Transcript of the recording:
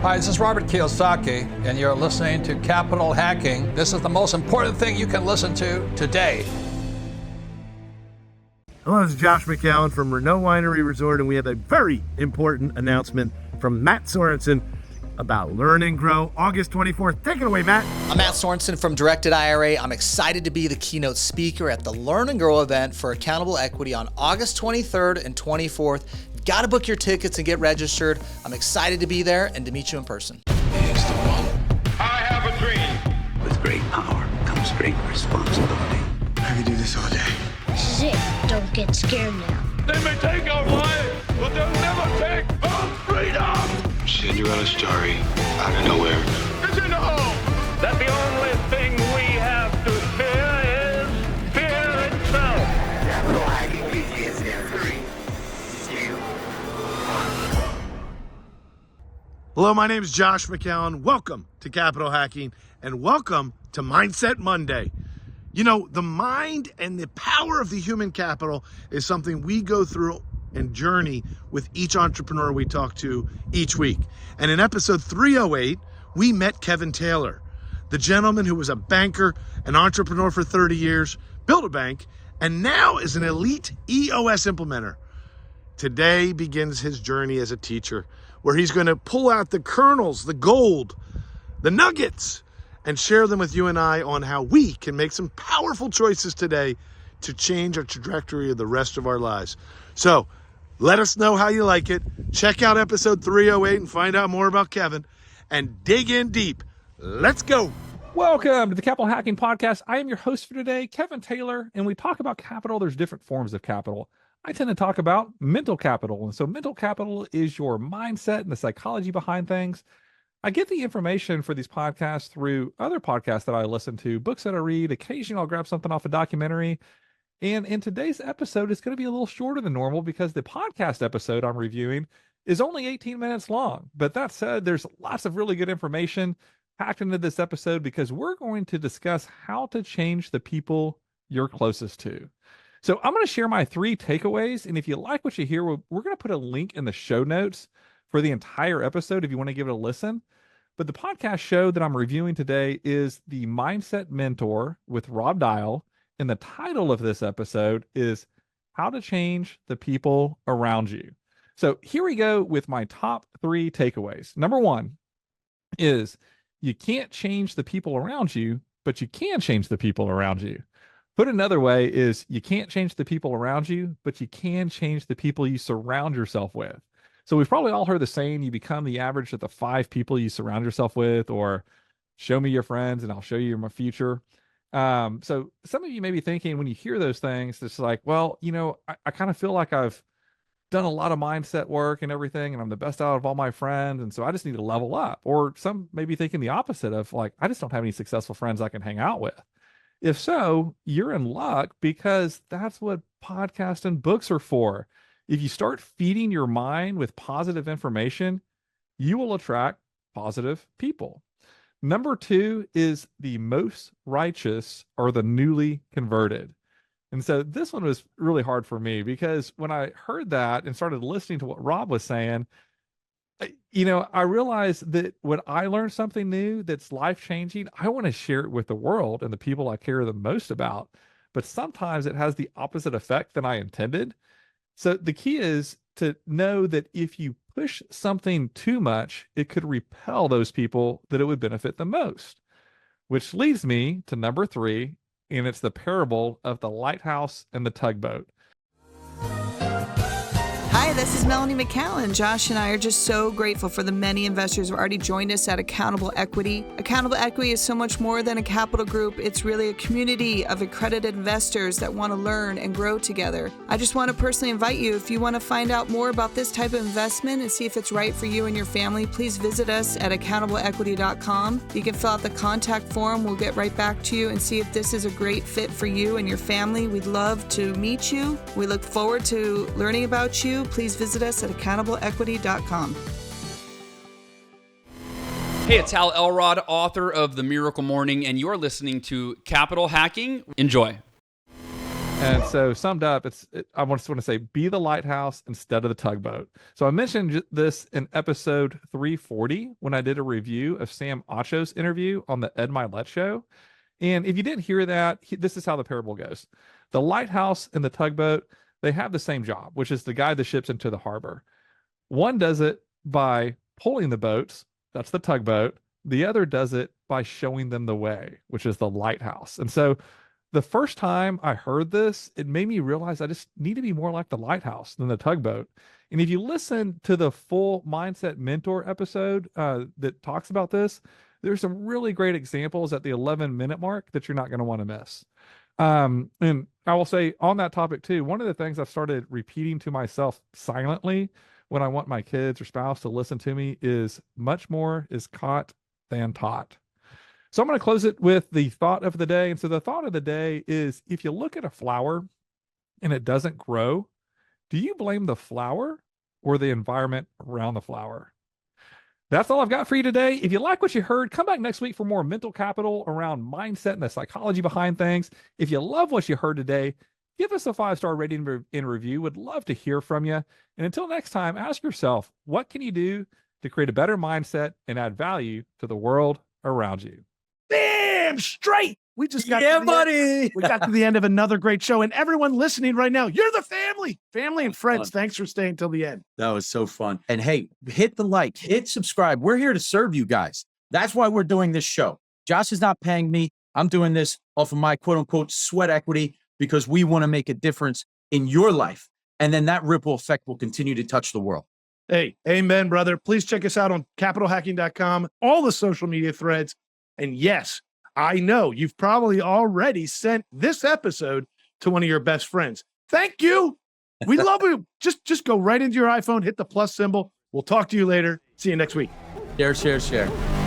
Hi, this is Robert Kiyosaki, and you're listening to Capital Hacking. This is the most important thing you can listen to today. Hello, this is Josh McCown from Renault Winery Resort, and we have a very important announcement from Matt Sorensen about Learn and Grow, August 24th. Take it away, Matt. I'm Matt Sorensen from Directed IRA. I'm excited to be the keynote speaker at the Learn and Grow event for Accountable Equity on August 23rd and 24th. Got to book your tickets and get registered. I'm excited to be there and to meet you in person. Here's the one. I have a dream. With great power comes great responsibility. I can do this all day. This is it. Don't get scared now. They may take our life, but they'll never take our freedom. Cinderella story out of nowhere. It's in the hole. That the only thing we have to fear is fear itself. Capital Hacking begins in 3, 2, 1. Hello, my name is Josh McCown. Welcome to Capital Hacking, and welcome to Mindset Monday. You know, the mind and the power of the human capital is something we go through and journey with each entrepreneur we talk to each week. And in episode 308, we met Kevin Taylor, the gentleman who was a banker, an entrepreneur for 30 years, built a bank, and now is an elite EOS implementer. Today begins his journey as a teacher, where he's going to pull out the kernels, the gold, the nuggets, and share them with you and I on how we can make some powerful choices today to change our trajectory of the rest of our lives. So let us know how you like it. Check out episode 308 and find out more about Kevin and dig in deep. Let's go. Welcome to the Capital Hacking Podcast. I am your host for today, Kevin Taylor, and we talk about capital. There's different forms of capital. I tend to talk about mental capital. And so mental capital is your mindset and the psychology behind things. I get the information for these podcasts through other podcasts that I listen to, books that I read. Occasionally I'll grab something off a documentary. And in today's episode, it's going to be a little shorter than normal because the podcast episode I'm reviewing is only 18 minutes long. But that said, there's lots of really good information packed into this episode because we're going to discuss how to change the people you're closest to. So I'm going to share my 3 takeaways. And if you like what you hear, we're going to put a link in the show notes for the entire episode if you want to give it a listen. But the podcast show that I'm reviewing today is The Mindset Mentor with Rob Dial. And the title of this episode is How to Change the People Around You. So here we go with my top 3 takeaways. Number 1 is you can't change the people around you, but you can change the people around you. Put another way is you can't change the people around you, but you can change the people you surround yourself with. So we've probably all heard the saying, you become the average of the 5 people you surround yourself with, or show me your friends and I'll show you my future. So some of you may be thinking when you hear those things, it's like, well, you know, I kind of feel like I've done a lot of mindset work and everything, and I'm the best out of all my friends. And so I just need to level up. Or some may be thinking the opposite of like, I just don't have any successful friends I can hang out with. If so, you're in luck because that's what podcasts and books are for. If you start feeding your mind with positive information, you will attract positive people. Number 2 is the most righteous are the newly converted. And so this one was really hard for me because when I heard that and started listening to what Rob was saying, I realized that when I learn something new that's life-changing, I want to share it with the world and the people I care the most about. But sometimes it has the opposite effect than I intended. So the key is to know that if you push something too much, it could repel those people that it would benefit the most. Which leads me to number 3, and it's the parable of the Lighthouse and the Tugboat. Hi, this is Melanie McCallan. Josh and I are just so grateful for the many investors who have already joined us at Accountable Equity. Accountable Equity is so much more than a capital group. It's really a community of accredited investors that want to learn and grow together. I just want to personally invite you, if you want to find out more about this type of investment and see if it's right for you and your family, please visit us at accountableequity.com. You can fill out the contact form. We'll get right back to you and see if this is a great fit for you and your family. We'd love to meet you. We look forward to learning about you. Please visit us at accountableequity.com. Hey, it's Hal Elrod, author of The Miracle Morning, and you're listening to Capital Hacking. Enjoy. And so summed up, I just want to say, be the lighthouse instead of the tugboat. So I mentioned this in episode 340 when I did a review of Sam Acho's interview on the Ed Milet show. And if you didn't hear that, this is how the parable goes. The lighthouse and the tugboat, they have the same job, which is to guide the ships into the harbor. One does it by pulling the boats, that's the tugboat. The other does it by showing them the way, which is the lighthouse. And so the first time I heard this, it made me realize I just need to be more like the lighthouse than the tugboat. And if you listen to the full Mindset Mentor episode that talks about this, there's some really great examples at the 11-minute mark that you're not going to want to miss. And I will say on that topic too, one of the things I've started repeating to myself silently when I want my kids or spouse to listen to me is much more is caught than taught. So I'm going to close it with the thought of the day. And so the thought of the day is, if you look at a flower and it doesn't grow, do you blame the flower or the environment around the flower? That's all I've got for you today. If you like what you heard, come back next week for more mental capital around mindset and the psychology behind things. If you love what you heard today, give us a 5-star rating and review. Would love to hear from you. And until next time, ask yourself, what can you do to create a better mindset and add value to the world around you? Damn straight. We just got buddy. We got to the end of another great show. And everyone listening right now, you're the family and friends. Thanks for staying till the end. That was so fun. And hey, hit the like, hit subscribe. We're here to serve you guys. That's why we're doing this show. Josh is not paying me. I'm doing this off of my quote unquote sweat equity because we want to make a difference in your life. And then that ripple effect will continue to touch the world. Hey, amen, brother. Please check us out on capitalhacking.com, all the social media threads. And yes, I know you've probably already sent this episode to one of your best friends. Thank you. We love you. Just go right into your iPhone, hit the plus symbol. We'll talk to you later. See you next week. Share.